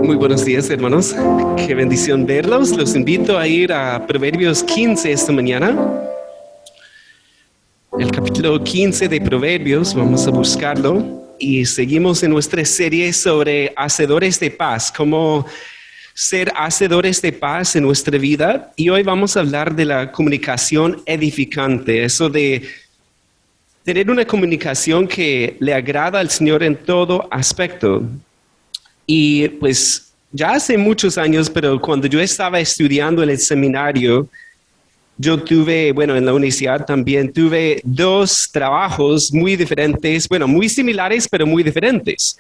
Muy buenos días, hermanos. Qué bendición verlos. Los invito a ir a Proverbios 15 esta mañana. El capítulo 15 de Proverbios, vamos a buscarlo. Y seguimos en nuestra serie sobre hacedores de paz, cómo ser hacedores de paz en nuestra vida. Y hoy vamos a hablar de la comunicación edificante, eso de tener una comunicación que le agrada al Señor en todo aspecto. Y pues ya hace muchos años, pero cuando yo estaba estudiando en el seminario, yo tuve, bueno, en la universidad también tuve dos trabajos muy diferentes, bueno, muy similares, pero muy diferentes.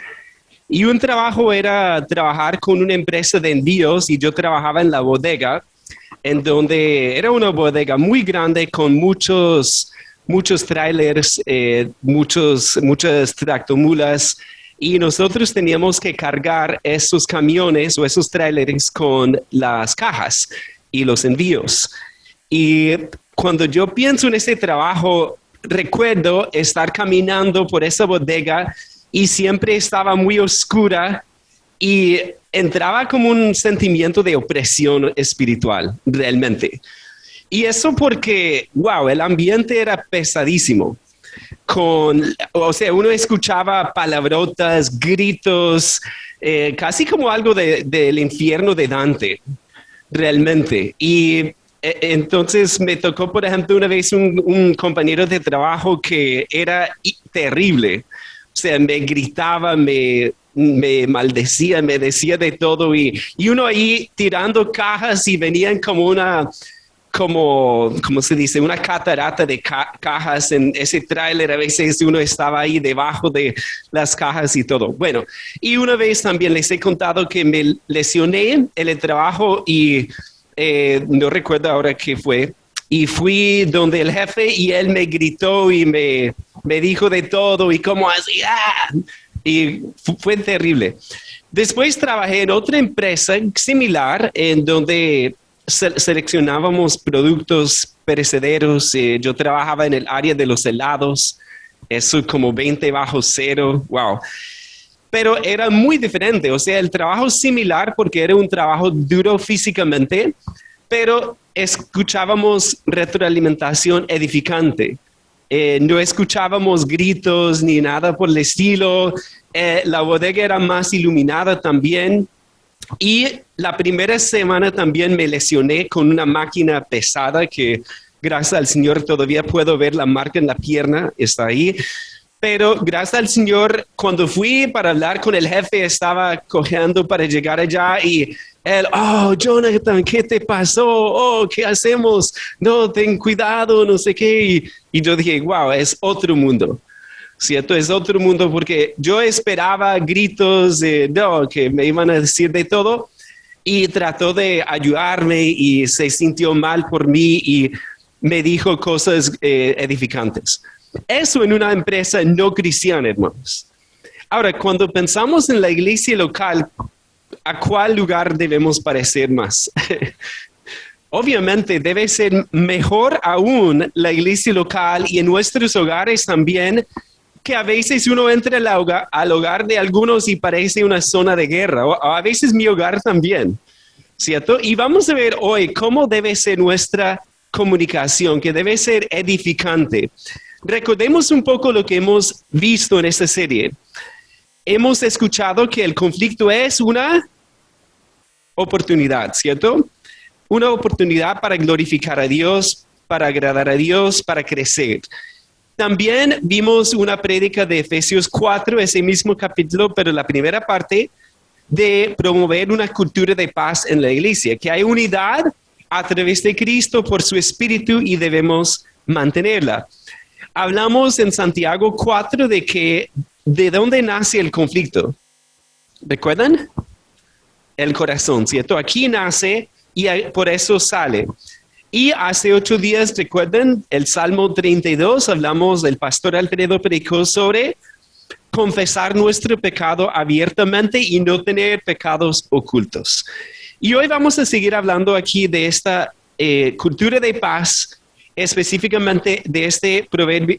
Y un trabajo era trabajar con una empresa de envíos y yo trabajaba en la bodega, en donde era una bodega muy grande con muchos trailers, muchas tractomulas, y nosotros teníamos que cargar esos camiones o esos trailers con las cajas y los envíos. Y cuando yo pienso en ese trabajo, recuerdo estar caminando por esa bodega y siempre estaba muy oscura y entraba como un sentimiento de opresión espiritual, realmente. Y eso porque, wow, el ambiente era pesadísimo. O sea, uno escuchaba palabrotas, gritos, casi como algo del infierno de Dante, realmente. Y entonces me tocó, por ejemplo, una vez un compañero de trabajo que era terrible. O sea, me gritaba, me maldecía, me decía de todo y uno ahí tirando cajas y venían como como se dice, una catarata de cajas en ese tráiler. A veces uno estaba ahí debajo de las cajas y todo. Bueno, y una vez también les he contado que me lesioné en el trabajo y no recuerdo ahora qué fue. Y fui donde el jefe y él me gritó y me dijo de todo y cómo así. ¡Ah! Y fue terrible. Después trabajé en otra empresa similar en donde seleccionábamos productos perecederos. Yo trabajaba en el área de los helados, eso como 20 bajo cero, wow. Pero era muy diferente, o sea, el trabajo similar porque era un trabajo duro físicamente, pero escuchábamos retroalimentación edificante. No escuchábamos gritos ni nada por el estilo. La bodega era más iluminada también. Y la primera semana también me lesioné con una máquina pesada que gracias al Señor todavía puedo ver la marca en la pierna, está ahí. Pero gracias al Señor, cuando fui para hablar con el jefe, estaba cojeando para llegar allá y él, oh, Jonathan, ¿qué te pasó? Oh, ¿qué hacemos? No, ten cuidado, no sé qué. Y yo dije, wow, es otro mundo. ¿Cierto? Es otro mundo porque yo esperaba gritos de no, que me iban a decir de todo y trató de ayudarme y se sintió mal por mí y me dijo cosas edificantes. Eso en una empresa no cristiana, hermanos. Ahora, cuando pensamos en la iglesia local, ¿a cuál lugar debemos parecer más? Obviamente debe ser mejor aún la iglesia local y en nuestros hogares también, que a veces uno entra al hogar de algunos y parece una zona de guerra, o a veces mi hogar también, ¿cierto? Y vamos a ver hoy cómo debe ser nuestra comunicación, que debe ser edificante. Recordemos un poco lo que hemos visto en esta serie. Hemos escuchado que el conflicto es una oportunidad, ¿cierto? Una oportunidad para glorificar a Dios, para agradar a Dios, para crecer. También vimos una prédica de Efesios 4, ese mismo capítulo, pero la primera parte de promover una cultura de paz en la iglesia, que hay unidad a través de Cristo por su Espíritu y debemos mantenerla. Hablamos en Santiago 4 de dónde nace el conflicto. ¿Recuerdan? El corazón, ¿cierto? Aquí nace y por eso sale. Y hace 8 días, recuerden, el Salmo 32, hablamos del pastor Alfredo predicó sobre confesar nuestro pecado abiertamente y no tener pecados ocultos. Y hoy vamos a seguir hablando aquí de esta cultura de paz, específicamente de este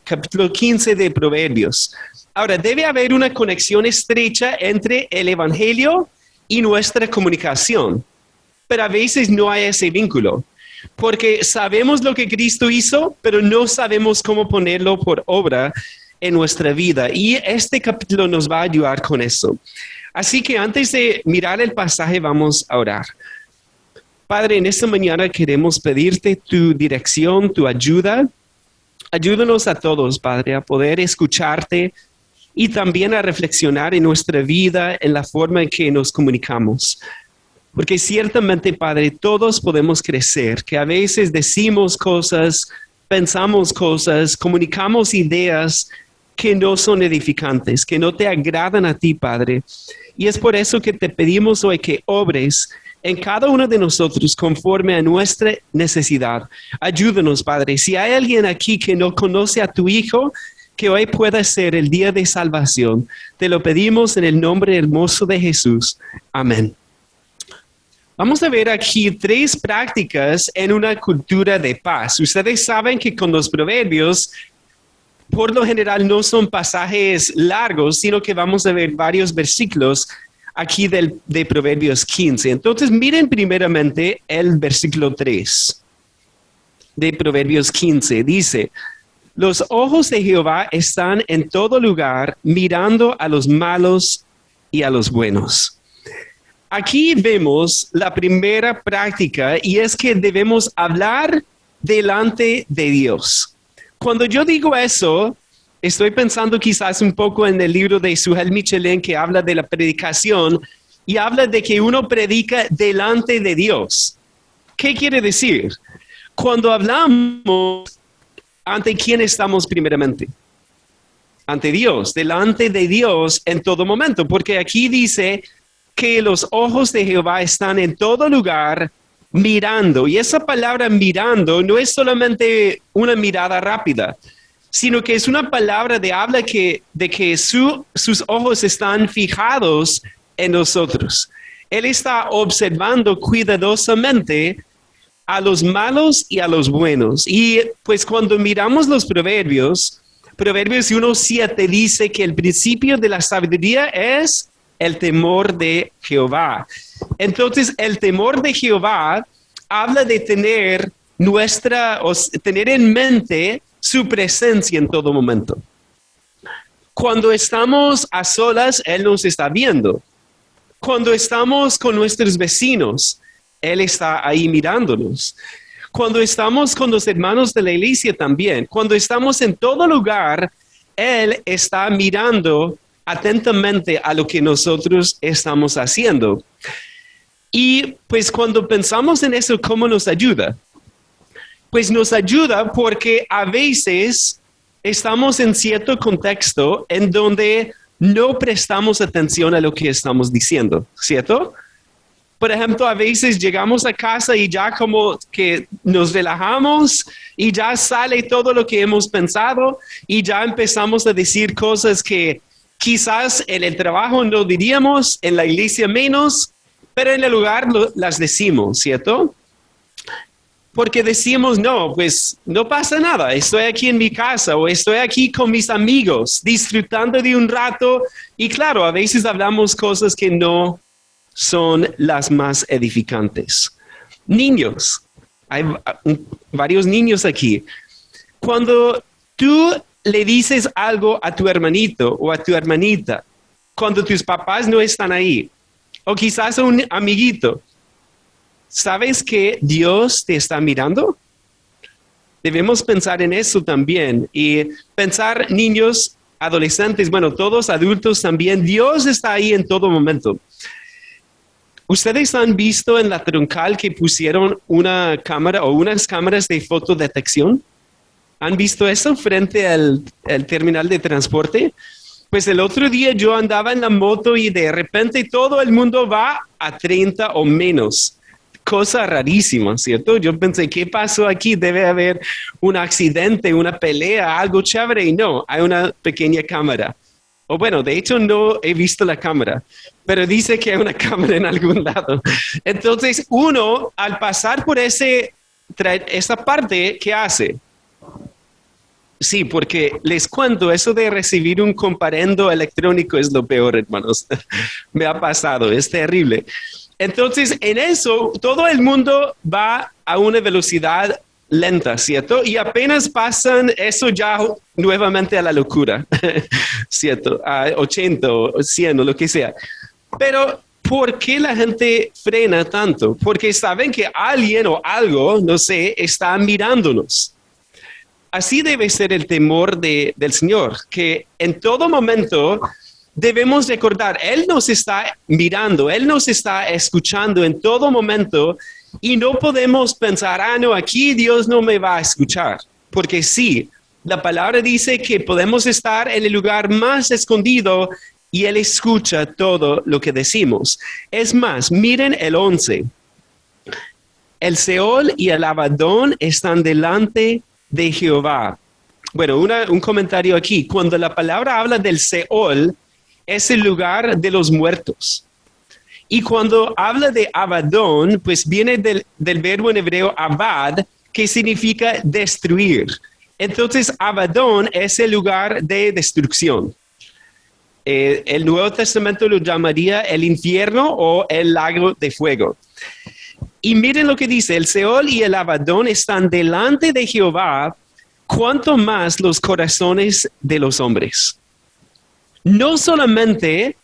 capítulo 15 de Proverbios. Ahora, debe haber una conexión estrecha entre el Evangelio y nuestra comunicación. Pero a veces no hay ese vínculo, porque sabemos lo que Cristo hizo, pero no sabemos cómo ponerlo por obra en nuestra vida. Y este capítulo nos va a ayudar con eso. Así que antes de mirar el pasaje, vamos a orar. Padre, en esta mañana queremos pedirte tu dirección, tu ayuda. Ayúdanos a todos, Padre, a poder escucharte y también a reflexionar en nuestra vida, en la forma en que nos comunicamos. Porque ciertamente, Padre, todos podemos crecer, que a veces decimos cosas, pensamos cosas, comunicamos ideas que no son edificantes, que no te agradan a ti, Padre. Y es por eso que te pedimos hoy que obres en cada uno de nosotros conforme a nuestra necesidad. Ayúdanos, Padre. Si hay alguien aquí que no conoce a tu Hijo, que hoy pueda ser el día de salvación. Te lo pedimos en el nombre hermoso de Jesús. Amén. Vamos a ver aquí 3 prácticas en una cultura de paz. Ustedes saben que con los proverbios, por lo general no son pasajes largos, sino que vamos a ver varios versículos aquí de Proverbios 15. Entonces miren primeramente el versículo 3 de Proverbios 15. Dice, los ojos de Jehová están en todo lugar, mirando a los malos y a los buenos. Aquí vemos la primera práctica y es que debemos hablar delante de Dios. Cuando yo digo eso, estoy pensando quizás un poco en el libro de Suhel Michelin que habla de la predicación y habla de que uno predica delante de Dios. ¿Qué quiere decir? Cuando hablamos, ¿ante quién estamos primeramente? Ante Dios, delante de Dios en todo momento, porque aquí dice que los ojos de Jehová están en todo lugar mirando. Y esa palabra mirando no es solamente una mirada rápida, sino que es una palabra de habla de que sus ojos están fijados en nosotros. Él está observando cuidadosamente a los malos y a los buenos. Y pues cuando miramos los Proverbios 1:7 dice que el principio de la sabiduría es el temor de Jehová. Entonces, el temor de Jehová habla de tener en mente su presencia en todo momento. Cuando estamos a solas, Él nos está viendo. Cuando estamos con nuestros vecinos, Él está ahí mirándonos. Cuando estamos con los hermanos de la iglesia también. Cuando estamos en todo lugar, Él está mirando atentamente a lo que nosotros estamos haciendo. Y pues cuando pensamos en eso, ¿cómo nos ayuda? Pues nos ayuda porque a veces estamos en cierto contexto en donde no prestamos atención a lo que estamos diciendo, ¿cierto? Por ejemplo, a veces llegamos a casa y ya como que nos relajamos y ya sale todo lo que hemos pensado y ya empezamos a decir cosas que quizás en el trabajo no diríamos, en la iglesia menos, pero en el lugar las decimos, ¿cierto? Porque decimos, no, pues no pasa nada, estoy aquí en mi casa o estoy aquí con mis amigos disfrutando de un rato y claro, a veces hablamos cosas que no son las más edificantes. Niños, hay varios niños aquí. Cuando tú le dices algo a tu hermanito o a tu hermanita, cuando tus papás no están ahí, o quizás a un amiguito, ¿sabes que Dios te está mirando? Debemos pensar en eso también y pensar niños, adolescentes, bueno, todos adultos también. Dios está ahí en todo momento. ¿Ustedes han visto en la troncal que pusieron una cámara o unas cámaras de fotodetección? ¿Han visto eso frente al terminal de transporte? Pues el otro día yo andaba en la moto y de repente todo el mundo va a 30 o menos. Cosa rarísima, ¿cierto? Yo pensé, ¿qué pasó aquí? Debe haber un accidente, una pelea, algo chévere. Y no, hay una pequeña cámara. O bueno, de hecho no he visto la cámara, pero dice que hay una cámara en algún lado. Entonces uno, al pasar por esa parte, ¿qué hace? Sí, porque les cuento, eso de recibir un comparendo electrónico es lo peor, hermanos. Me ha pasado, es terrible. Entonces, en eso, todo el mundo va a una velocidad lenta, ¿cierto? Y apenas pasan eso ya nuevamente a la locura, ¿cierto? A 80 o 100 o lo que sea. Pero, ¿por qué la gente frena tanto? Porque saben que alguien o algo, no sé, está mirándonos. Así debe ser el temor del Señor, que en todo momento debemos recordar, Él nos está mirando, Él nos está escuchando en todo momento y no podemos pensar, no, aquí Dios no me va a escuchar, porque sí, la palabra dice que podemos estar en el lugar más escondido y Él escucha todo lo que decimos. Es más, miren el 11. El Seol y el Abadón están delante de Jehová. Bueno, un comentario aquí. Cuando la palabra habla del Seol, es el lugar de los muertos. Y cuando habla de Abadón, pues viene del verbo en hebreo abad, que significa destruir. Entonces, Abadón es el lugar de destrucción. El Nuevo Testamento lo llamaría el infierno o el lago de fuego. Y miren lo que dice, el Seol y el Abadón están delante de Jehová, cuanto más los corazones de los hombres. No solamente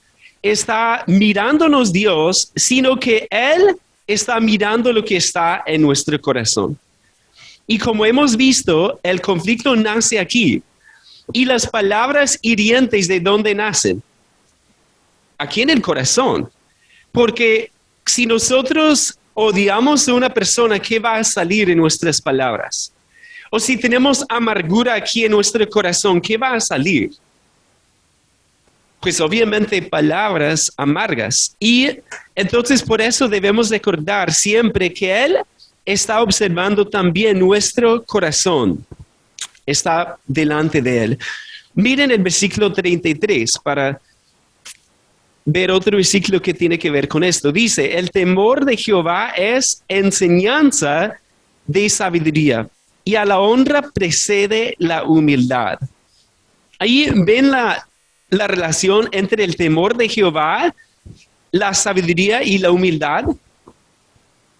está mirándonos Dios, sino que Él está mirando lo que está en nuestro corazón. Y como hemos visto, el conflicto nace aquí. Y las palabras hirientes, ¿de dónde nacen? Aquí en el corazón. Porque si nosotros odiamos a una persona, ¿qué va a salir en nuestras palabras? O si tenemos amargura aquí en nuestro corazón, ¿qué va a salir? Pues obviamente palabras amargas. Y entonces por eso debemos recordar siempre que Él está observando también nuestro corazón. Está delante de Él. Miren el versículo 33 para ver otro versículo que tiene que ver con esto. Dice, el temor de Jehová es enseñanza de sabiduría y a la honra precede la humildad. Ahí ven la relación entre el temor de Jehová, la sabiduría y la humildad.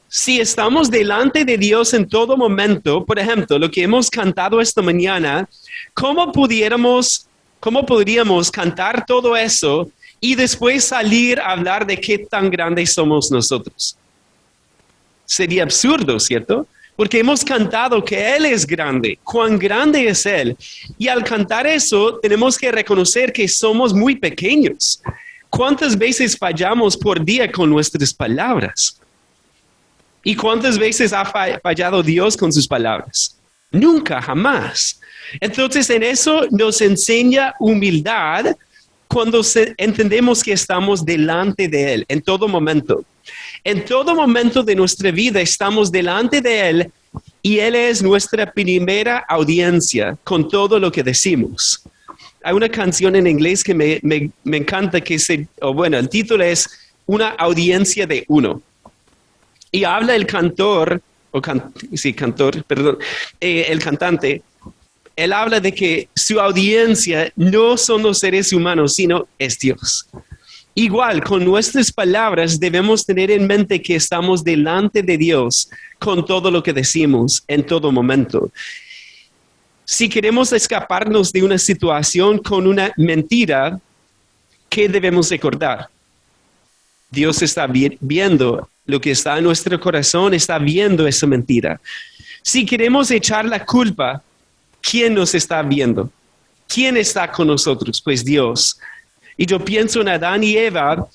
Si estamos delante de Dios en todo momento, por ejemplo, lo que hemos cantado esta mañana, ¿cómo podríamos cantar todo eso y después salir a hablar de qué tan grandes somos nosotros? Sería absurdo, ¿cierto? Porque hemos cantado que Él es grande, cuán grande es Él. Y al cantar eso, tenemos que reconocer que somos muy pequeños. ¿Cuántas veces fallamos por día con nuestras palabras? ¿Y cuántas veces ha fallado Dios con sus palabras? Nunca, jamás. Entonces, en eso nos enseña humildad cuando entendemos que estamos delante de Él en todo momento. En todo momento de nuestra vida estamos delante de Él y Él es nuestra primera audiencia con todo lo que decimos. Hay una canción en inglés que me encanta el título es Una audiencia de uno. Y habla el el cantante, él habla de que su audiencia no son los seres humanos, sino es Dios. Igual, con nuestras palabras debemos tener en mente que estamos delante de Dios con todo lo que decimos en todo momento. Si queremos escaparnos de una situación con una mentira, ¿qué debemos recordar? Dios está viendo lo que está en nuestro corazón, está viendo esa mentira. Si queremos echar la culpa, ¿quién nos está viendo? ¿Quién está con nosotros? Pues Dios. Y yo pienso en Adán y Eva,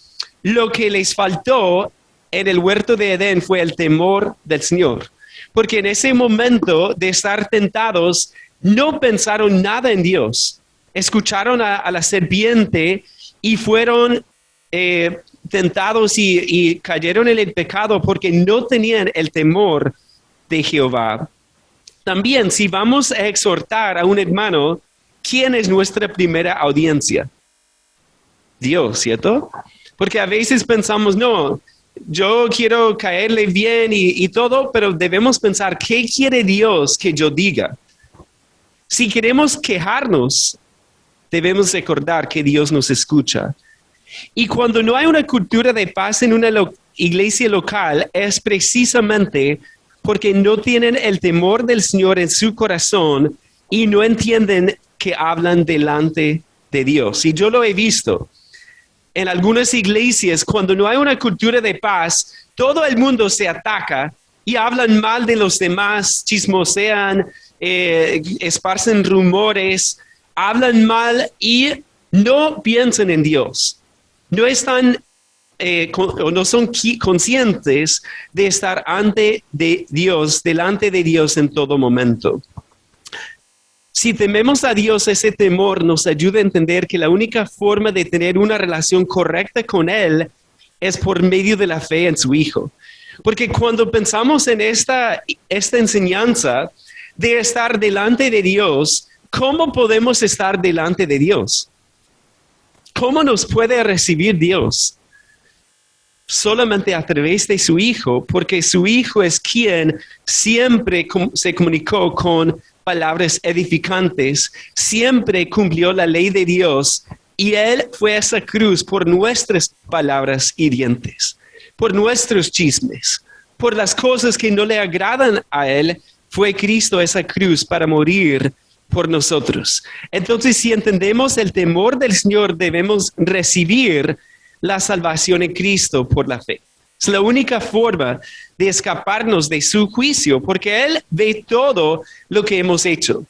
lo que les faltó en el huerto de Edén fue el temor del Señor. Porque en ese momento de estar tentados, no pensaron nada en Dios. Escucharon a la serpiente y fueron tentados y cayeron en el pecado porque no tenían el temor de Jehová. También, si vamos a exhortar a un hermano, ¿quién es nuestra primera audiencia? Dios, ¿cierto? Porque a veces pensamos, no, yo quiero caerle bien y todo, pero debemos pensar, ¿qué quiere Dios que yo diga? Si queremos quejarnos, debemos recordar que Dios nos escucha. Y cuando no hay una cultura de paz en una iglesia local, es precisamente porque no tienen el temor del Señor en su corazón y no entienden que hablan delante de Dios. Y yo lo he visto en algunas iglesias, cuando no hay una cultura de paz, todo el mundo se ataca y hablan mal de los demás, chismosean, esparcen rumores, hablan mal y no piensan en Dios. No están no son conscientes de estar delante de Dios en todo momento. Si tememos a Dios, ese temor nos ayuda a entender que la única forma de tener una relación correcta con Él es por medio de la fe en su Hijo. Porque cuando pensamos en esta enseñanza de estar delante de Dios, ¿cómo podemos estar delante de Dios? ¿Cómo nos puede recibir Dios? Solamente a través de su Hijo, porque su Hijo es quien siempre se comunicó con palabras edificantes, siempre cumplió la ley de Dios y Él fue a esa cruz por nuestras palabras hirientes, por nuestros chismes, por las cosas que no le agradan a Él. Fue Cristo a esa cruz para morir por nosotros. Entonces, si entendemos el temor del Señor, debemos recibir la salvación en Cristo por la fe. Es la única forma de escaparnos de su juicio, porque Él ve todo lo que hemos hecho.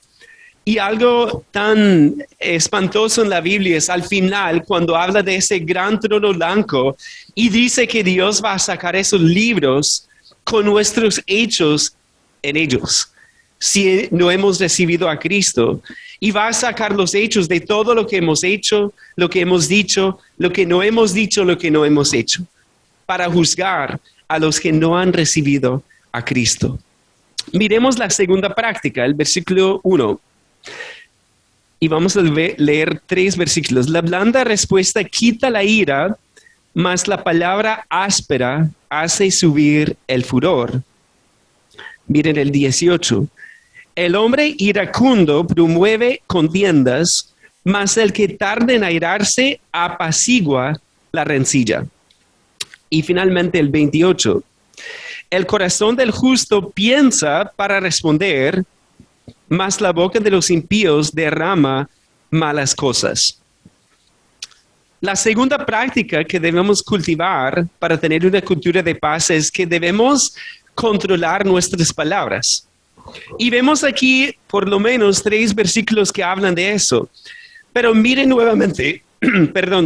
Y algo tan espantoso en la Biblia es al final, cuando habla de ese gran trono blanco y dice que Dios va a sacar esos libros con nuestros hechos en ellos, si no hemos recibido a Cristo, y va a sacar los hechos de todo lo que hemos hecho, lo que hemos dicho, lo que no hemos dicho, lo que no hemos hecho, para juzgar a los que no han recibido a Cristo. Miremos la segunda práctica, el versículo 1. Y vamos a leer 3 versículos. La blanda respuesta quita la ira, mas la palabra áspera hace subir el furor. Miren el 18. El hombre iracundo promueve contiendas, mas el que tarda en airarse apacigua la rencilla. Y finalmente el 28. El corazón del justo piensa para responder, mas la boca de los impíos derrama malas cosas. La segunda práctica que debemos cultivar para tener una cultura de paz es que debemos controlar nuestras palabras. Y vemos aquí por lo menos 3 versículos que hablan de eso. Pero miren nuevamente,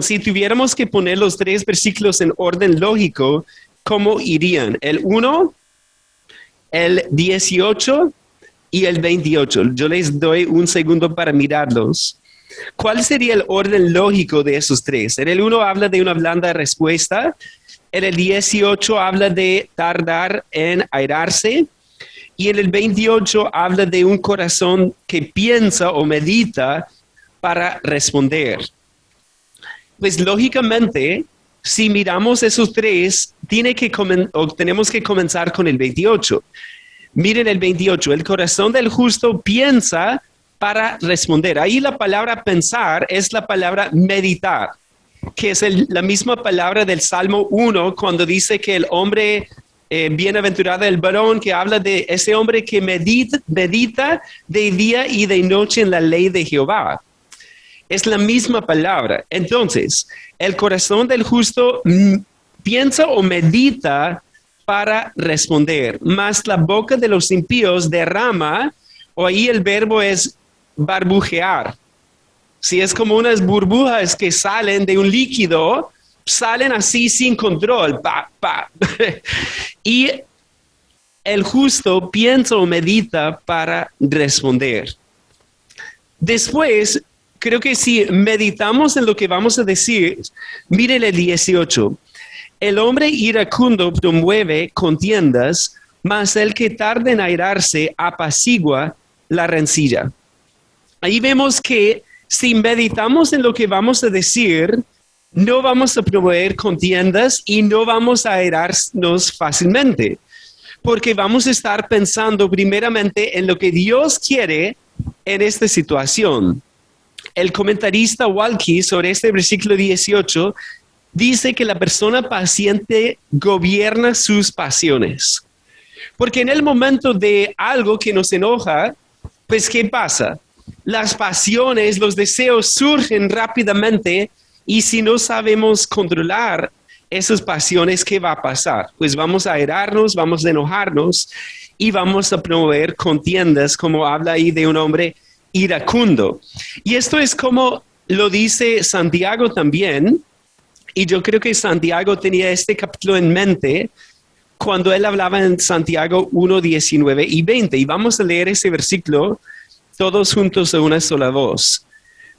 si tuviéramos que poner los 3 versículos en orden lógico, ¿cómo irían? El 1, el 18 y el 28. Yo les doy un segundo para mirarlos. ¿Cuál sería el orden lógico de esos 3? En el 1 habla de una blanda respuesta. En el 18 habla de tardar en airarse. Y en el 28 habla de un corazón que piensa o medita para responder. Pues lógicamente, si miramos esos 3, tenemos que comenzar con el 28. Miren el 28, el corazón del justo piensa para responder. Ahí la palabra pensar es la palabra meditar, que es la misma palabra del Salmo 1 cuando dice que el hombre bienaventurado el varón, que habla de ese hombre que medita de día y de noche en la ley de Jehová. Es la misma palabra. Entonces, el corazón del justo piensa o medita para responder, mas la boca de los impíos derrama, o ahí el verbo es barbujear. Si es como unas burbujas que salen de un líquido, salen así sin control. Y el justo piensa o medita para responder. Después, creo que si meditamos en lo que vamos a decir, miren el 18. El hombre iracundo promueve contiendas, mas el que tarda en airarse apacigua la rencilla. Ahí vemos que si meditamos en lo que vamos a decir, no vamos a promover contiendas y no vamos a airarnos fácilmente, porque vamos a estar pensando primeramente en lo que Dios quiere en esta situación? El comentarista Walke sobre este versículo 18 dice que la persona paciente gobierna sus pasiones. Porque en el momento de algo que nos enoja, pues ¿qué pasa? Las pasiones, los deseos surgen rápidamente y si no sabemos controlar esas pasiones, ¿qué va a pasar? Pues vamos a airarnos, vamos a enojarnos y vamos a promover contiendas, como habla ahí de un hombre iracundo. Y esto es como lo dice Santiago también, y yo creo que Santiago tenía este capítulo en mente cuando él hablaba en Santiago 1, 19 y 20. Y vamos a leer ese versículo todos juntos a una sola voz.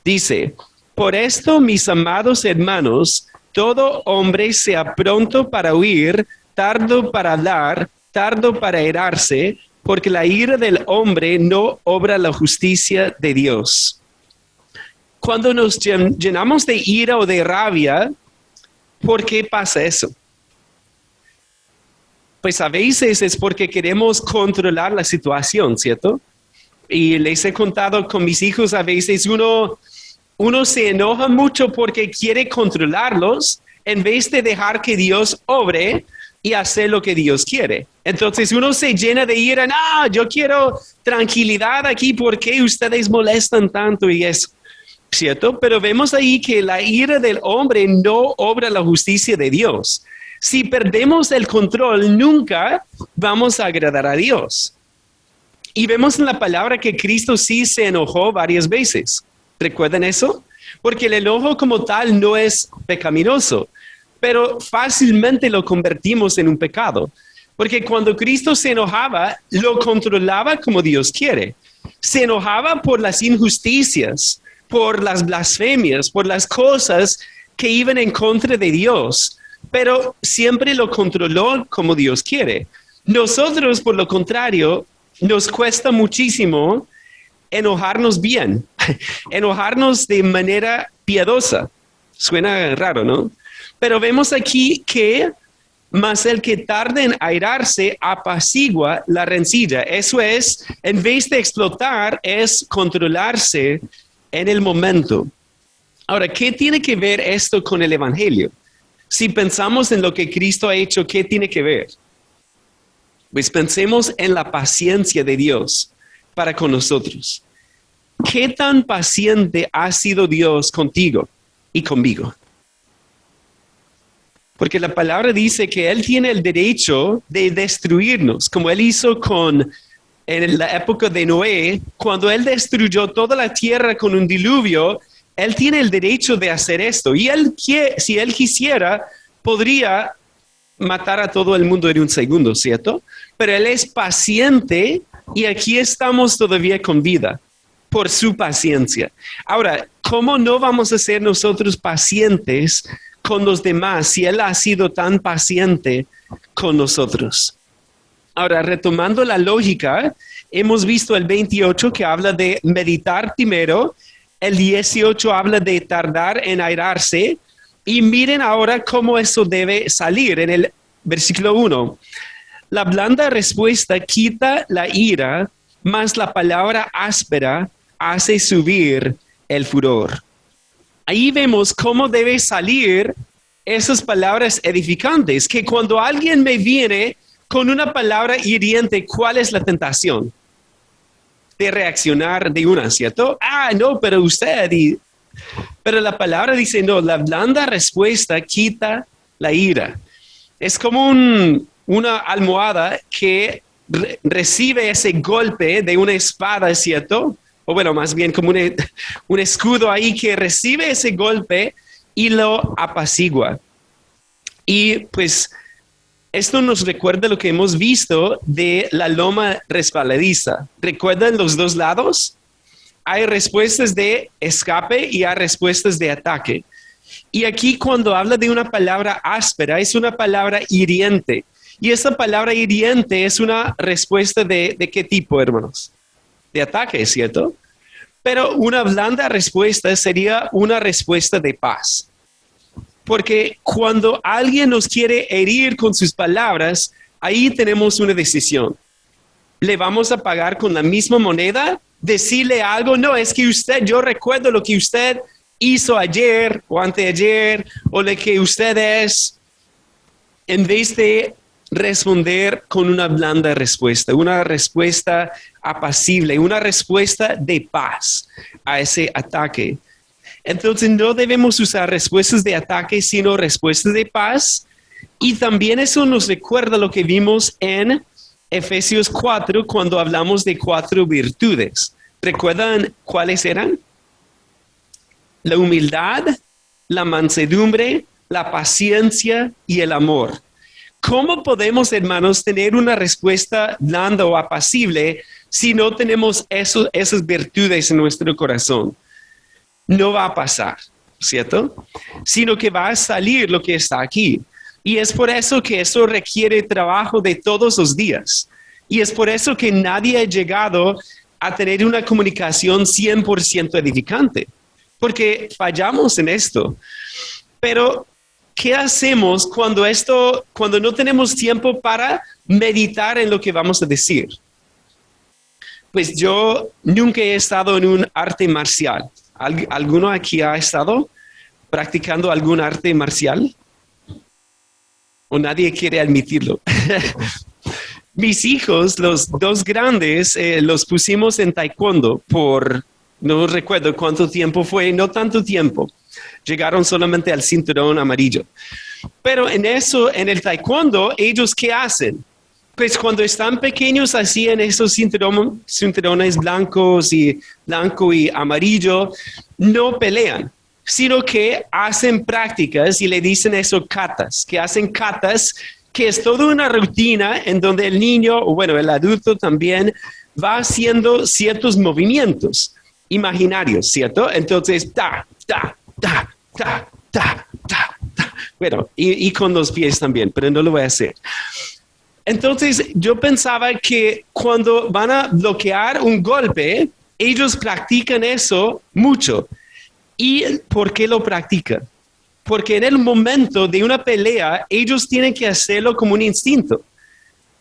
Dice, por esto, mis amados hermanos, todo hombre sea pronto para oír, tardo para hablar, tardo para airarse, porque la ira del hombre no obra la justicia de Dios. Cuando nos llenamos de ira o de rabia, ¿por qué pasa eso? Pues a veces es porque queremos controlar la situación, ¿cierto? Y les he contado con mis hijos, a veces uno se enoja mucho porque quiere controlarlos en vez de dejar que Dios obre y hacer lo que Dios quiere. Entonces uno se llena de ira, no, yo quiero tranquilidad aquí, ¿por qué ustedes molestan tanto y eso? ¿Cierto? Pero vemos ahí que la ira del hombre no obra la justicia de Dios. Si perdemos el control, nunca vamos a agradar a Dios. Y vemos en la palabra que Cristo sí se enojó varias veces. ¿Recuerdan eso? Porque el enojo como tal no es pecaminoso, pero fácilmente lo convertimos en un pecado. Porque cuando Cristo se enojaba, lo controlaba como Dios quiere. Se enojaba por las injusticias, por las blasfemias, por las cosas que iban en contra de Dios, pero siempre lo controló como Dios quiere. Nosotros, por lo contrario, nos cuesta muchísimo enojarnos bien, enojarnos de manera piadosa. Suena raro, ¿no? Pero vemos aquí que más el que tarda en airarse apacigua la rencilla. Eso es, en vez de explotar, es controlarse en el momento. Ahora, ¿qué tiene que ver esto con el Evangelio? Si pensamos en lo que Cristo ha hecho, ¿qué tiene que ver? Pues pensemos en la paciencia de Dios para con nosotros. ¿Qué tan paciente ha sido Dios contigo y conmigo? Porque la palabra dice que Él tiene el derecho de destruirnos, como Él hizo en la época de Noé, cuando Él destruyó toda la tierra con un diluvio. Él tiene el derecho de hacer esto. Y si Él quisiera, podría matar a todo el mundo en un segundo, ¿cierto? Pero Él es paciente y aquí estamos todavía con vida por su paciencia. Ahora, ¿cómo no vamos a ser nosotros pacientes con los demás si Él ha sido tan paciente con nosotros? Ahora, retomando la lógica, hemos visto el 28 que habla de meditar primero, el 18 habla de tardar en airarse, y miren ahora cómo eso debe salir en el versículo 1. La blanda respuesta quita la ira, mas la palabra áspera hace subir el furor. Ahí vemos cómo debe salir esas palabras edificantes, que cuando alguien me viene con una palabra hiriente, ¿cuál es la tentación? De reaccionar de una, ¿cierto? No, pero usted... Pero la palabra dice, no, la blanda respuesta quita la ira. Es como una almohada que recibe ese golpe de una espada, ¿cierto? O bueno, más bien como un escudo ahí que recibe ese golpe y lo apacigua. Y pues esto nos recuerda lo que hemos visto de la loma resbaladiza. ¿Recuerdan los dos lados? Hay respuestas de escape y hay respuestas de ataque. Y aquí cuando habla de una palabra áspera, es una palabra hiriente. Y esa palabra hiriente es una respuesta de ¿qué tipo, hermanos? De ataque, ¿cierto? Pero una blanda respuesta sería una respuesta de paz. Porque cuando alguien nos quiere herir con sus palabras, ahí tenemos una decisión. ¿Le vamos a pagar con la misma moneda decirle algo, no, es que yo recuerdo lo que usted hizo ayer o anteayer o lo que usted es, en vez de responder con una blanda respuesta, una respuesta apacible, una respuesta de paz a ese ataque. Entonces no debemos usar respuestas de ataque, sino respuestas de paz. Y también eso nos recuerda lo que vimos en Efesios 4 cuando hablamos de 4 virtudes. ¿Recuerdan cuáles eran? La humildad, la mansedumbre, la paciencia y el amor. ¿Cómo podemos, hermanos, tener una respuesta blanda o apacible si no tenemos esas virtudes en nuestro corazón? No va a pasar, ¿cierto? Sino que va a salir lo que está aquí. Y es por eso que eso requiere trabajo de todos los días. Y es por eso que nadie ha llegado a tener una comunicación 100% edificante. Porque fallamos en esto. Pero ¿qué hacemos cuando no tenemos tiempo para meditar en lo que vamos a decir? Pues yo nunca he estado en un arte marcial. ¿Alguno aquí ha estado practicando algún arte marcial? ¿O nadie quiere admitirlo? Mis hijos, los 2 grandes, los pusimos en taekwondo no recuerdo cuánto tiempo fue, no tanto tiempo. Llegaron solamente al cinturón amarillo. Pero en el taekwondo, ¿ellos qué hacen? Pues cuando están pequeños así en esos cinturones blanco y amarillo, no pelean, sino que hacen prácticas y le dicen eso katas, que hacen katas, que es toda una rutina en donde el niño, o bueno, el adulto también, va haciendo ciertos movimientos imaginarios, ¿cierto? Entonces, ta, ta, ta, ta, ta, ta, ta. Bueno, y con los pies también, pero no lo voy a hacer. Entonces, yo pensaba que cuando van a bloquear un golpe, ellos practican eso mucho. ¿Y por qué lo practican? Porque en el momento de una pelea, ellos tienen que hacerlo como un instinto,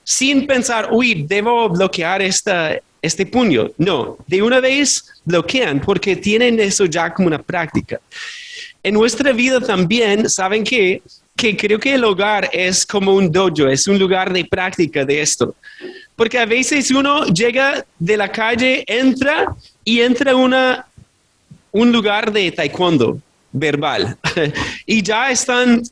sin pensar, uy, debo bloquear este puño. No, de una vez bloquean porque tienen eso ya como una práctica. En nuestra vida también, ¿saben qué? Que creo que el hogar es como un dojo, es un lugar de práctica de esto. Porque a veces uno llega de la calle, entra a un lugar de taekwondo verbal y ya están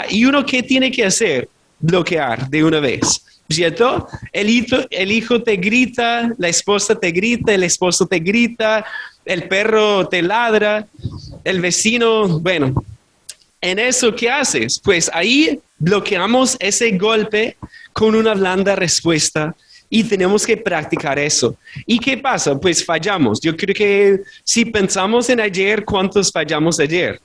y uno ¿qué tiene que hacer? Bloquear de una vez, ¿cierto? El hijo te grita, la esposa te grita, el esposo te grita, el perro te ladra, el vecino, bueno, en eso ¿qué haces? Pues ahí bloqueamos ese golpe con una blanda respuesta. Y tenemos que practicar eso. ¿Y qué pasa? Pues fallamos. Yo creo que si pensamos en ayer, ¿cuántos fallamos ayer?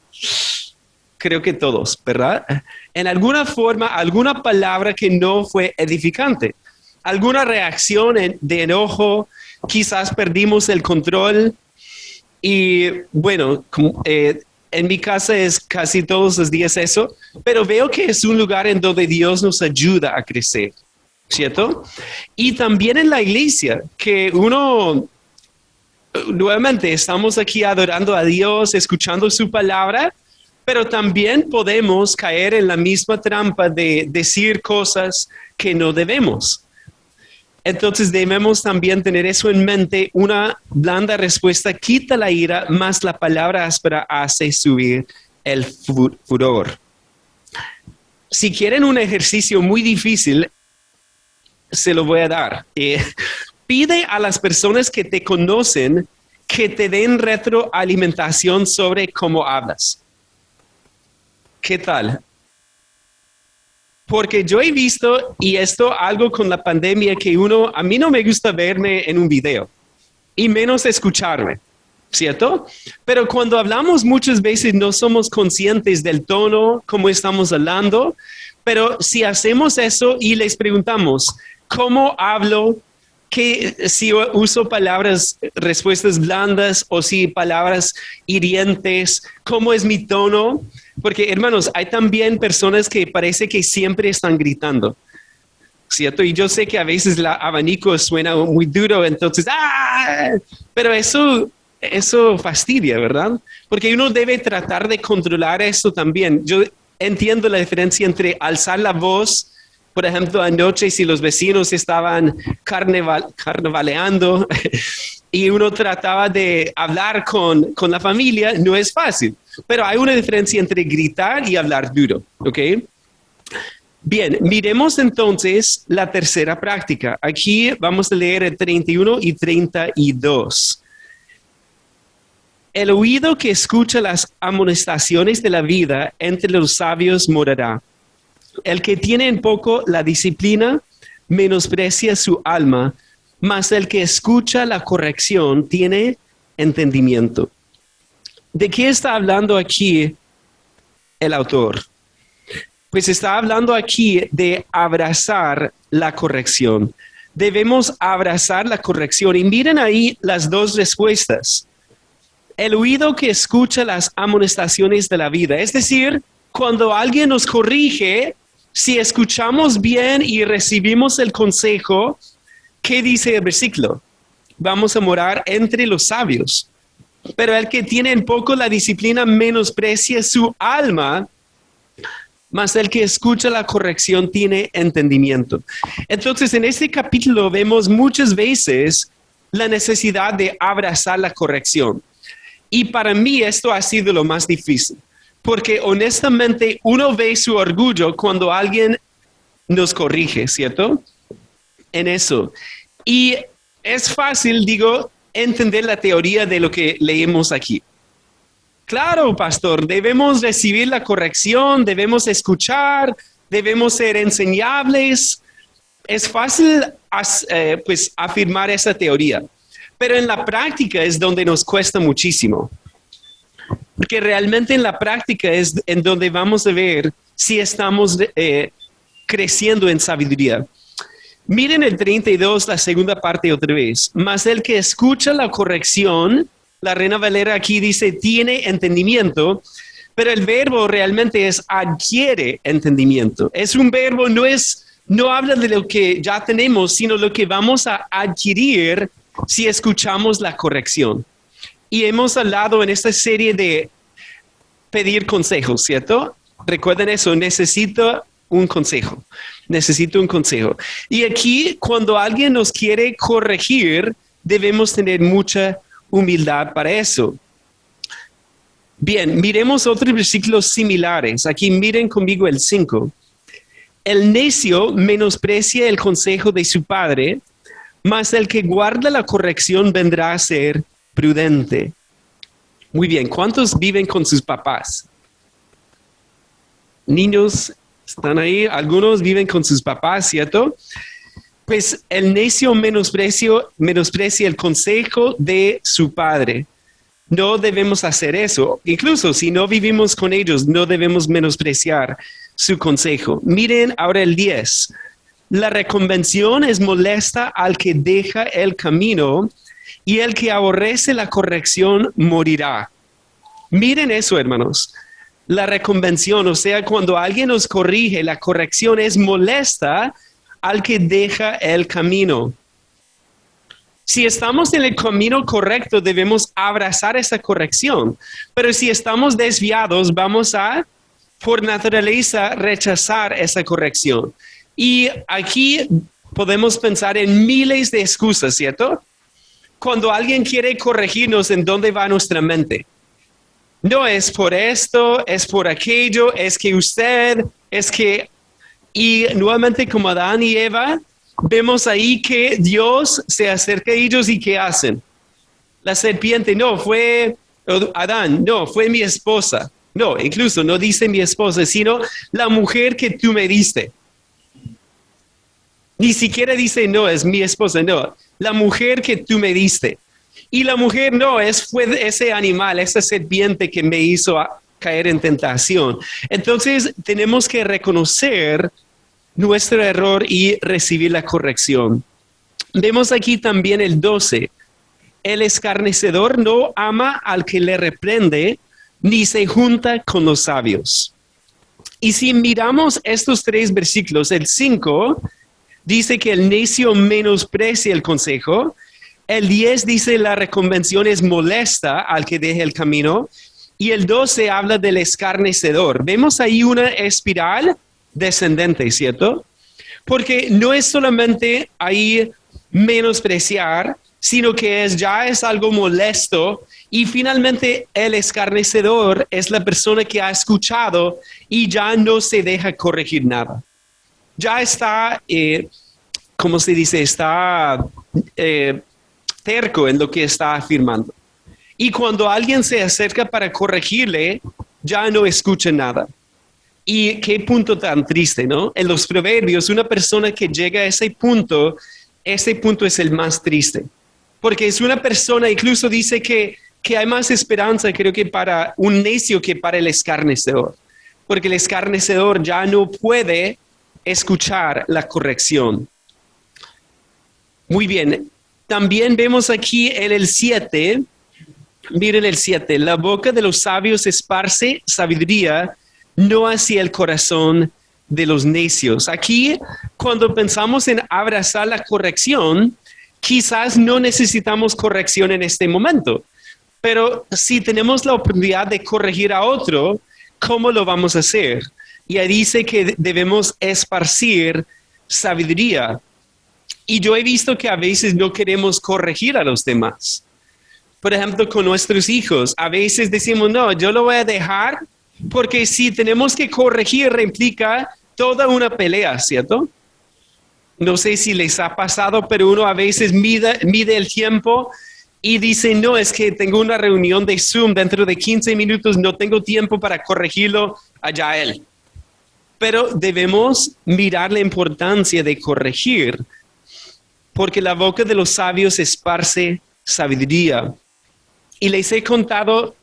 Creo que todos, ¿verdad? En alguna forma, alguna palabra que no fue edificante. Alguna reacción de enojo, quizás perdimos el control. Y bueno, en mi casa es casi todos los días eso, pero veo que es un lugar en donde Dios nos ayuda a crecer. ¿Cierto? Y también en la iglesia, que nuevamente estamos aquí adorando a Dios, escuchando su palabra, pero también podemos caer en la misma trampa de decir cosas que no debemos. Entonces debemos también tener eso en mente. Una blanda respuesta quita la ira, más la palabra áspera hace subir el furor. Si quieren un ejercicio muy difícil, se lo voy a dar. Pide a las personas que te conocen que te den retroalimentación sobre cómo hablas. ¿Qué tal? Porque yo he visto, y esto algo con la pandemia, que a mí no me gusta verme en un video, y menos escucharme, ¿cierto? Pero cuando hablamos muchas veces no somos conscientes del tono, cómo estamos hablando, pero si hacemos eso y les preguntamos, ¿cómo hablo? Si uso respuestas blandas o si palabras hirientes, ¿cómo es mi tono? Porque, hermanos, hay también personas que parece que siempre están gritando. ¿cierto? Y yo sé que a veces el abanico suena muy duro, entonces, pero eso fastidia, ¿verdad? Porque uno debe tratar de controlar eso también. Yo entiendo la diferencia entre alzar la voz, por ejemplo, anoche si los vecinos estaban carnavaleando y uno trataba de hablar con la familia, no es fácil. Pero hay una diferencia entre gritar y hablar duro, ¿ok? Bien, miremos entonces la tercera práctica. Aquí vamos a leer el 31 y 32. El oído que escucha las amonestaciones de la vida entre los sabios morará. El que tiene en poco la disciplina menosprecia su alma, mas el que escucha la corrección tiene entendimiento. ¿De qué está hablando aquí el autor? Pues está hablando aquí de abrazar la corrección. Debemos abrazar la corrección. Y miren ahí las dos respuestas. El oído que escucha las amonestaciones de la vida. Es decir, cuando alguien nos corrige, si escuchamos bien y recibimos el consejo, ¿qué dice el versículo? Vamos a morar entre los sabios. Pero el que tiene en poco la disciplina menosprecia su alma, mas el que escucha la corrección tiene entendimiento. Entonces, en este capítulo vemos muchas veces la necesidad de abrazar la corrección. Y para mí esto ha sido lo más difícil, porque honestamente uno ve su orgullo cuando alguien nos corrige, ¿cierto? En eso. Y es fácil, digo, entender la teoría de lo que leemos aquí. Claro, pastor, debemos recibir la corrección, debemos escuchar, debemos ser enseñables. Es fácil pues, afirmar esa teoría, pero en la práctica es donde nos cuesta muchísimo. Porque realmente en la práctica es en donde vamos a ver si estamos creciendo en sabiduría. Miren el 32, la segunda parte otra vez. Mas el que escucha la corrección, la Reina Valera aquí dice, tiene entendimiento, pero el verbo realmente es adquiere entendimiento. Es un verbo, no habla de lo que ya tenemos, sino lo que vamos a adquirir si escuchamos la corrección. Y hemos hablado en esta serie de pedir consejos, ¿cierto? Recuerden eso, necesito un consejo. Y aquí, cuando alguien nos quiere corregir, debemos tener mucha humildad para eso. Bien, miremos otros versículos similares. Aquí miren conmigo el 5. El necio menosprecia el consejo de su padre, mas el que guarda la corrección vendrá a ser prudente. Muy bien, ¿cuántos viven con sus papás? Niños, ¿están ahí? Algunos viven con sus papás, ¿cierto? Pues el necio menosprecia el consejo de su padre. No debemos hacer eso. Incluso si no vivimos con ellos, no debemos menospreciar su consejo. Miren ahora el 10. La reconvención es molesta al que deja el camino y el que aborrece la corrección morirá. Miren eso, hermanos. La reconvención, o sea, cuando alguien nos corrige, la corrección es molesta al que deja el camino. Si estamos en el camino correcto, debemos abrazar esa corrección. Pero si estamos desviados, vamos a, por naturaleza, rechazar esa corrección. Y aquí podemos pensar en miles de excusas, ¿cierto? Cuando alguien quiere corregirnos, ¿en dónde va nuestra mente? No es por esto, es por aquello, es que usted, es que... Y nuevamente como Adán y Eva, vemos ahí que Dios se acerca a ellos y ¿qué hacen? La serpiente, no, fue Adán, no, fue mi esposa. No, incluso no dice mi esposa, sino la mujer que tú me diste. Ni siquiera dice, no, es mi esposa, no, la mujer que tú me diste. Y la mujer no, fue ese animal, esa serpiente que me hizo caer en tentación. Entonces tenemos que reconocer nuestro error y recibir la corrección. Vemos aquí también el 12. El escarnecedor no ama al que le reprende, ni se junta con los sabios. Y si miramos estos tres versículos, el 5 dice que el necio menosprecia el consejo. El 10 dice la reconvención es molesta al que deje el camino. Y el 12 habla del escarnecedor. Vemos ahí una espiral descendente, ¿cierto? Porque no es solamente ahí menospreciar, sino que ya es algo molesto. Y finalmente el escarnecedor es la persona que ha escuchado y ya no se deja corregir nada. Ya está, ¿cómo se dice? Está terco en lo que está afirmando. Y cuando alguien se acerca para corregirle, ya no escucha nada. Y qué punto tan triste, ¿no? En los proverbios, una persona que llega a ese punto es el más triste. Porque es una persona, incluso dice que hay más esperanza, creo que para un necio que para el escarnecedor. Porque el escarnecedor ya no puede escuchar la corrección. Muy bien. También vemos aquí en el 7, miren el 7, la boca de los sabios esparce sabiduría, no hacia el corazón de los necios. Aquí, cuando pensamos en abrazar la corrección, quizás no necesitamos corrección en este momento, pero si tenemos la oportunidad de corregir a otro, ¿cómo lo vamos a hacer? Y ahí dice que debemos esparcir sabiduría. Y yo he visto que a veces no queremos corregir a los demás. Por ejemplo, con nuestros hijos, a veces decimos, no, yo lo voy a dejar porque si tenemos que corregir implica toda una pelea, ¿cierto? No sé si les ha pasado, pero uno a veces mide el tiempo y dice, no, es que tengo una reunión de Zoom dentro de 15 minutos, no tengo tiempo para corregirlo allá a él. Pero debemos mirar la importancia de corregir, porque la boca de los sabios esparce sabiduría. Y les he contado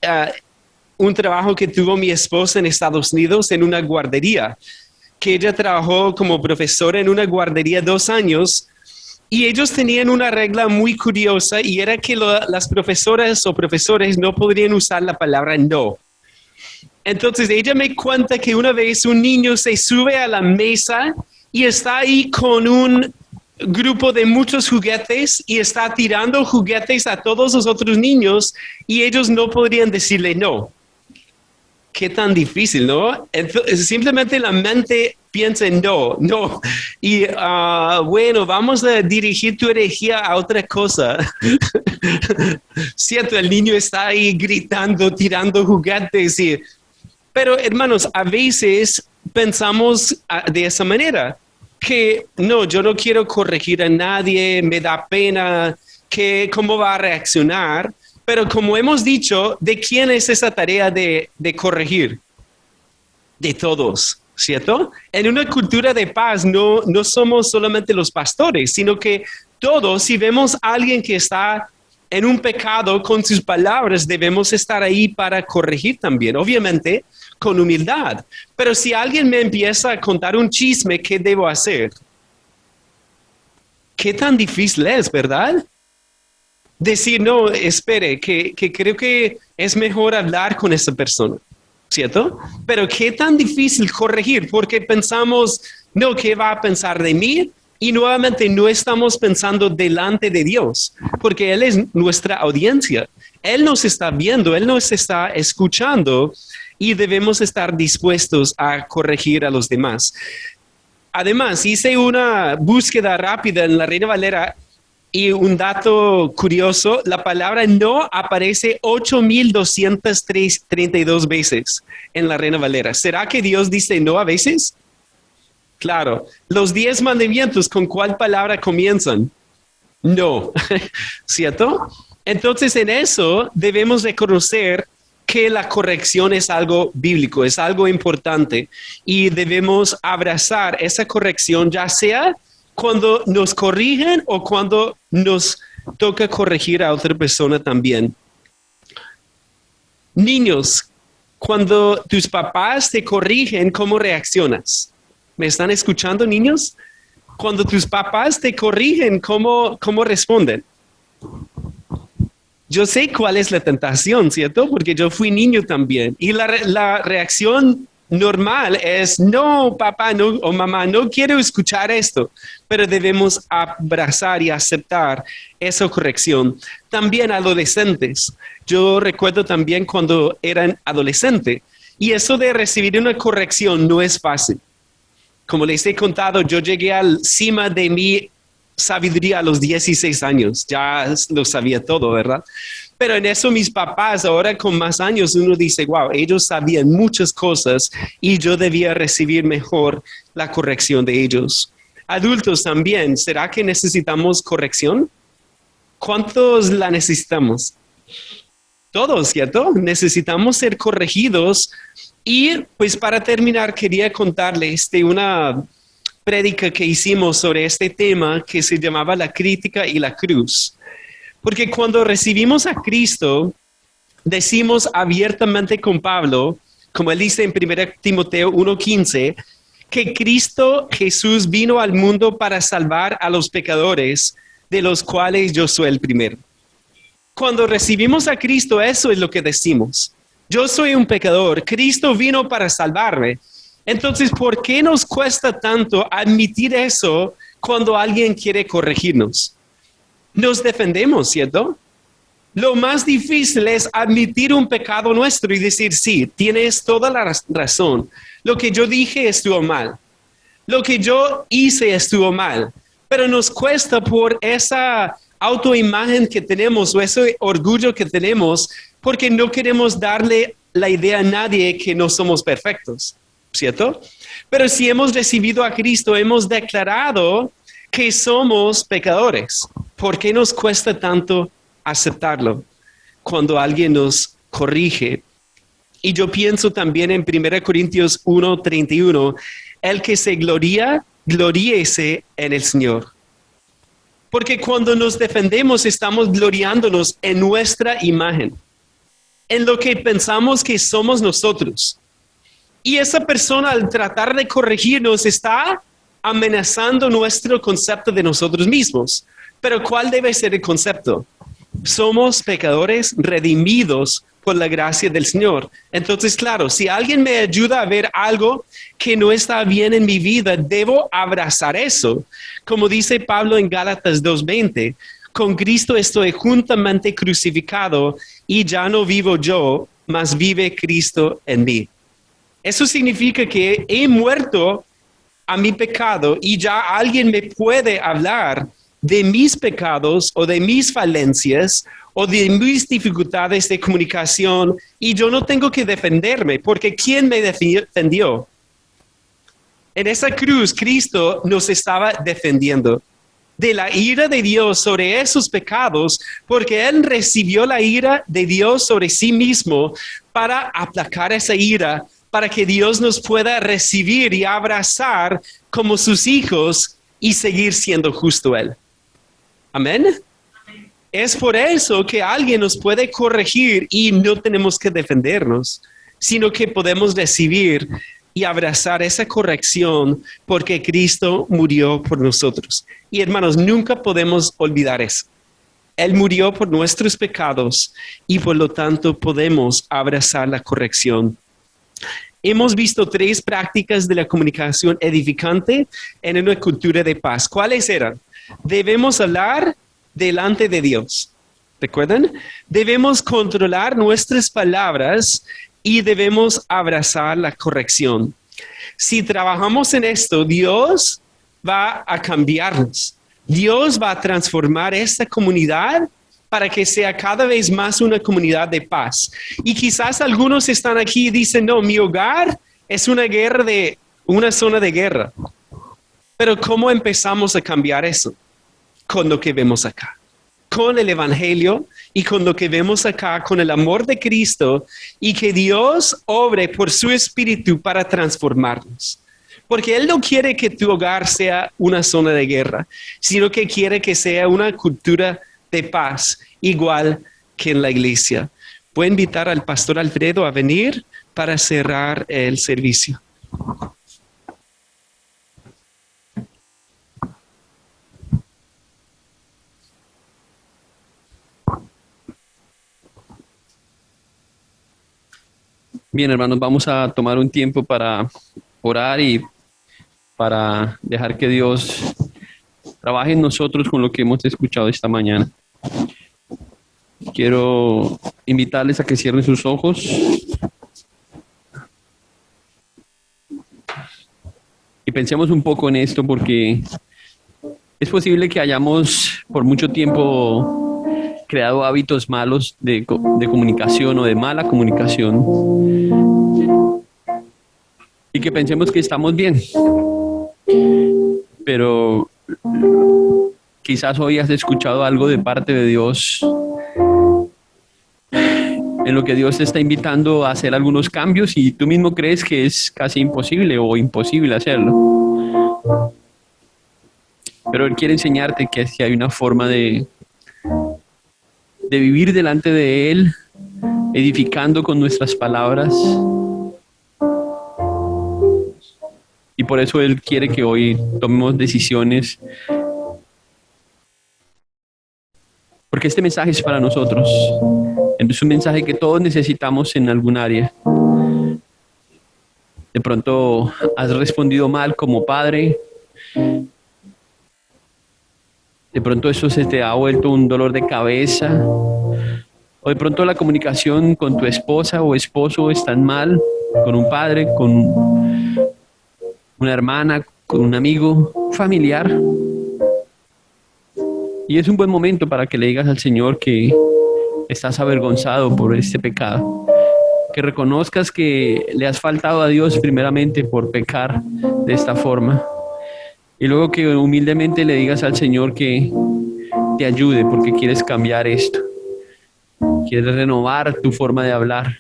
un trabajo que tuvo mi esposa en Estados Unidos en una guardería, que ella trabajó como profesora en una guardería 2 años, y ellos tenían una regla muy curiosa, y era que las profesoras o profesores no podrían usar la palabra no. Entonces ella me cuenta que una vez un niño se sube a la mesa y está ahí con un grupo de muchos juguetes y está tirando juguetes a todos los otros niños y ellos no podrían decirle no. Qué tan difícil, ¿no? Entonces, simplemente la mente piensa en no. Y bueno, vamos a dirigir tu energía a otra cosa. Cierto, el niño está ahí gritando, tirando juguetes. Pero hermanos, a veces pensamos de esa manera. Que no, yo no quiero corregir a nadie, me da pena, cómo va a reaccionar, pero como hemos dicho, ¿de quién es esa tarea de corregir? De todos, ¿cierto? En una cultura de paz no somos solamente los pastores, sino que todos, si vemos a alguien que está en un pecado con sus palabras, debemos estar ahí para corregir también, obviamente con humildad. Pero si alguien me empieza a contar un chisme, ¿qué debo hacer? ¿Qué tan difícil es, verdad? Decir, no, espere, que creo que es mejor hablar con esa persona, ¿cierto? Pero ¿qué tan difícil corregir? Porque pensamos, no, ¿qué va a pensar de mí? Y nuevamente no estamos pensando delante de Dios, porque Él es nuestra audiencia. Él nos está viendo, Él nos está escuchando y debemos estar dispuestos a corregir a los demás. Además, hice una búsqueda rápida en la Reina Valera y un dato curioso, la palabra no aparece 8,232 veces en la Reina Valera. ¿Será que Dios dice no a veces? Claro. Los 10 mandamientos, ¿con cuál palabra comienzan? No, ¿cierto? Entonces, en eso debemos reconocer que la corrección es algo bíblico, es algo importante y debemos abrazar esa corrección, ya sea cuando nos corrigen o cuando nos toca corregir a otra persona también. Niños, cuando tus papás te corrigen, ¿cómo reaccionas? ¿Me están escuchando, niños? Cuando tus papás te corrigen, ¿cómo responden? Yo sé cuál es la tentación, ¿cierto? Porque yo fui niño también. Y la reacción normal es, no, papá, no, o mamá, no quiero escuchar esto, pero debemos abrazar y aceptar esa corrección. También adolescentes. Yo recuerdo también cuando eran adolescente y eso de recibir una corrección no es fácil. Como les he contado, yo llegué al cima de mi sabiduría a los 16 años. Ya lo sabía todo, ¿verdad? Pero en eso mis papás, ahora con más años, uno dice, wow, ellos sabían muchas cosas y yo debía recibir mejor la corrección de ellos. Adultos también, ¿será que necesitamos corrección? ¿Cuántos la necesitamos? Todos, ¿cierto? Necesitamos ser corregidos. Y pues para terminar, quería contarles de una prédica que hicimos sobre este tema que se llamaba La crítica y la cruz. Porque cuando recibimos a Cristo, decimos abiertamente con Pablo, como él dice en 1 Timoteo 1:15, que Cristo Jesús vino al mundo para salvar a los pecadores, de los cuales yo soy el primero. Cuando recibimos a Cristo, eso es lo que decimos. Yo soy un pecador, Cristo vino para salvarme. Entonces, ¿por qué nos cuesta tanto admitir eso cuando alguien quiere corregirnos? Nos defendemos, ¿cierto? Lo más difícil es admitir un pecado nuestro y decir, sí, tienes toda la razón. Lo que yo dije estuvo mal. Lo que yo hice estuvo mal. Pero nos cuesta por esa autoimagen que tenemos o ese orgullo que tenemos porque no queremos darle la idea a nadie que no somos perfectos, ¿cierto? Pero si hemos recibido a Cristo, hemos declarado que somos pecadores. ¿Por qué nos cuesta tanto aceptarlo cuando alguien nos corrige? Y yo pienso también en 1 Corintios 1:31, el que se gloría, gloríese en el Señor. Porque cuando nos defendemos estamos gloriándonos en nuestra imagen, en lo que pensamos que somos nosotros. Y esa persona al tratar de corregirnos está amenazando nuestro concepto de nosotros mismos. Pero ¿cuál debe ser el concepto? Somos pecadores redimidos por la gracia del Señor. Entonces, claro, si alguien me ayuda a ver algo que no está bien en mi vida, debo abrazar eso. Como dice Pablo en Gálatas 2:20, con Cristo estoy juntamente crucificado y ya no vivo yo, mas vive Cristo en mí. Eso significa que he muerto a mi pecado y ya alguien me puede hablar de mis pecados o de mis falencias o de mis dificultades de comunicación y yo no tengo que defenderme porque ¿quién me defendió? En esa cruz Cristo nos estaba defendiendo de la ira de Dios sobre esos pecados porque Él recibió la ira de Dios sobre sí mismo para aplacar esa ira, para que Dios nos pueda recibir y abrazar como sus hijos y seguir siendo justo Él. Amén. Es por eso que alguien nos puede corregir y no tenemos que defendernos, sino que podemos recibir y abrazar esa corrección porque Cristo murió por nosotros. Y hermanos, nunca podemos olvidar eso. Él murió por nuestros pecados y por lo tanto podemos abrazar la corrección. Hemos visto 3 prácticas de la comunicación edificante en una cultura de paz. ¿Cuáles eran? Debemos hablar delante de Dios. ¿Recuerdan? Debemos controlar nuestras palabras y debemos abrazar la corrección. Si trabajamos en esto, Dios va a cambiarnos. Dios va a transformar esta comunidad para que sea cada vez más una comunidad de paz. Y quizás algunos están aquí y dicen, no, mi hogar es una zona de guerra. Pero ¿cómo empezamos a cambiar eso? Con lo que vemos acá, con el Evangelio y con lo que vemos acá, con el amor de Cristo y que Dios obre por su Espíritu para transformarnos. Porque Él no quiere que tu hogar sea una zona de guerra, sino que quiere que sea una cultura de paz, igual que en la iglesia. Voy a invitar al pastor Alfredo a venir para cerrar el servicio. Bien, hermanos, vamos a tomar un tiempo para orar y para dejar que Dios trabaje en nosotros con lo que hemos escuchado esta mañana. Quiero invitarles a que cierren sus ojos y pensemos un poco en esto, porque es posible que hayamos por mucho tiempo creado hábitos malos de comunicación o de mala comunicación y que pensemos que estamos bien, pero quizás hoy has escuchado algo de parte de Dios en lo que Dios te está invitando a hacer algunos cambios y tú mismo crees que es casi imposible o imposible hacerlo. Pero Él quiere enseñarte que si hay una forma de vivir delante de Él, edificando con nuestras palabras. Y por eso Él quiere que hoy tomemos decisiones. Porque este mensaje es para nosotros. Es un mensaje que todos necesitamos en algún área. De pronto has respondido mal como padre. De pronto eso se te ha vuelto un dolor de cabeza. O de pronto la comunicación con tu esposa o esposo está mal, con un padre, con una hermana, con un amigo, un familiar. Y es un buen momento para que le digas al Señor que estás avergonzado por este pecado. Que reconozcas que le has faltado a Dios primeramente por pecar de esta forma. Y luego que humildemente le digas al Señor que te ayude porque quieres cambiar esto. Quieres renovar tu forma de hablar.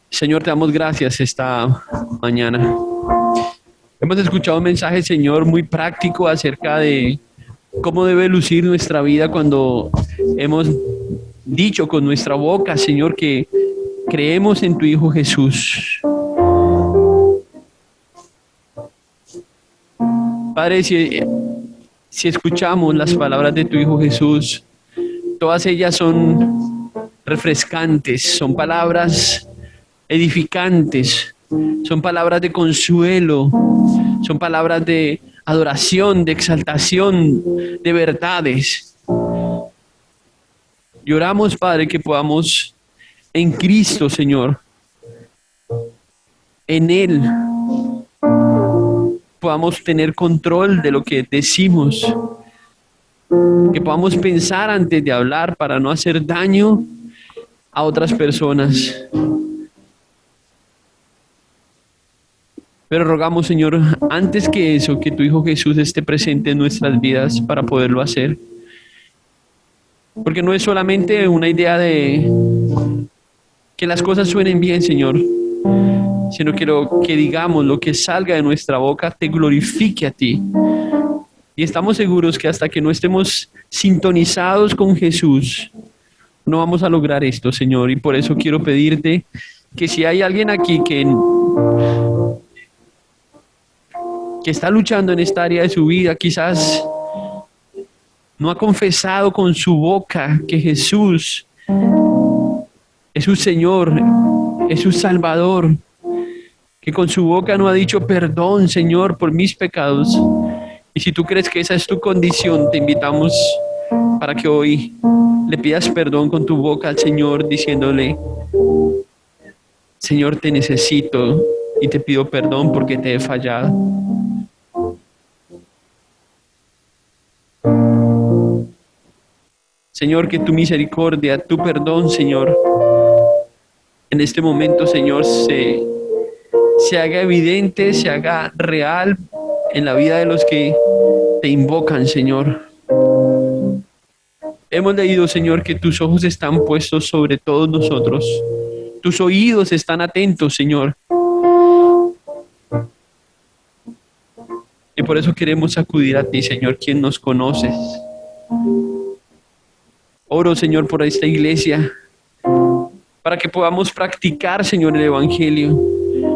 Señor, te damos gracias esta mañana. Hemos escuchado un mensaje, Señor, muy práctico acerca de cómo debe lucir nuestra vida cuando hemos dicho con nuestra boca, Señor, que creemos en tu Hijo Jesús. Padre, si escuchamos las palabras de tu Hijo Jesús, todas ellas son refrescantes, son palabras edificantes, son palabras de consuelo, son palabras de adoración, de exaltación, de verdades. Y oramos, Padre, que podamos en Cristo, Señor, en Él, podamos tener control de lo que decimos, que podamos pensar antes de hablar para no hacer daño a otras personas. Pero rogamos, Señor, antes que eso, que tu Hijo Jesús esté presente en nuestras vidas para poderlo hacer. Porque no es solamente una idea de que las cosas suenen bien, Señor, sino que lo que digamos, lo que salga de nuestra boca, te glorifique a ti. Y estamos seguros que hasta que no estemos sintonizados con Jesús, no vamos a lograr esto, Señor. Y por eso quiero pedirte que si hay alguien aquí que está luchando en esta área de su vida, quizás no ha confesado con su boca que Jesús es su Señor, es su Salvador, que con su boca no ha dicho perdón, Señor, por mis pecados. Y si tú crees que esa es tu condición, te invitamos para que hoy le pidas perdón con tu boca al Señor, diciéndole: Señor, te necesito y te pido perdón porque te he fallado. Señor, que tu misericordia, tu perdón, Señor, en este momento, Señor, se haga evidente, se haga real en la vida de los que te invocan, Señor. Hemos leído, Señor, que tus ojos están puestos sobre todos nosotros. Tus oídos están atentos, Señor. Y por eso queremos acudir a ti, Señor, quien nos conoces. Oro, Señor, por esta iglesia, para que podamos practicar, Señor, el Evangelio,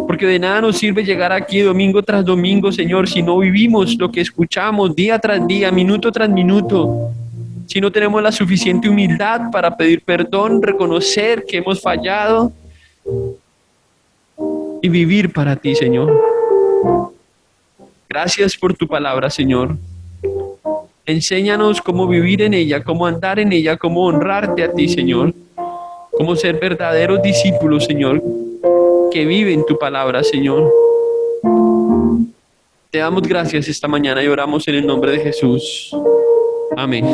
Porque de nada nos sirve llegar aquí domingo tras domingo, Señor, si no vivimos lo que escuchamos día tras día, minuto tras minuto. Si no tenemos la suficiente humildad para pedir perdón, reconocer que hemos fallado y vivir para ti, Señor. Gracias por tu palabra, Señor. Enséñanos cómo vivir en ella, cómo andar en ella, cómo honrarte a ti, Señor. Cómo ser verdaderos discípulos, Señor, que viven tu palabra, Señor. Te damos gracias esta mañana y oramos en el nombre de Jesús. Amén.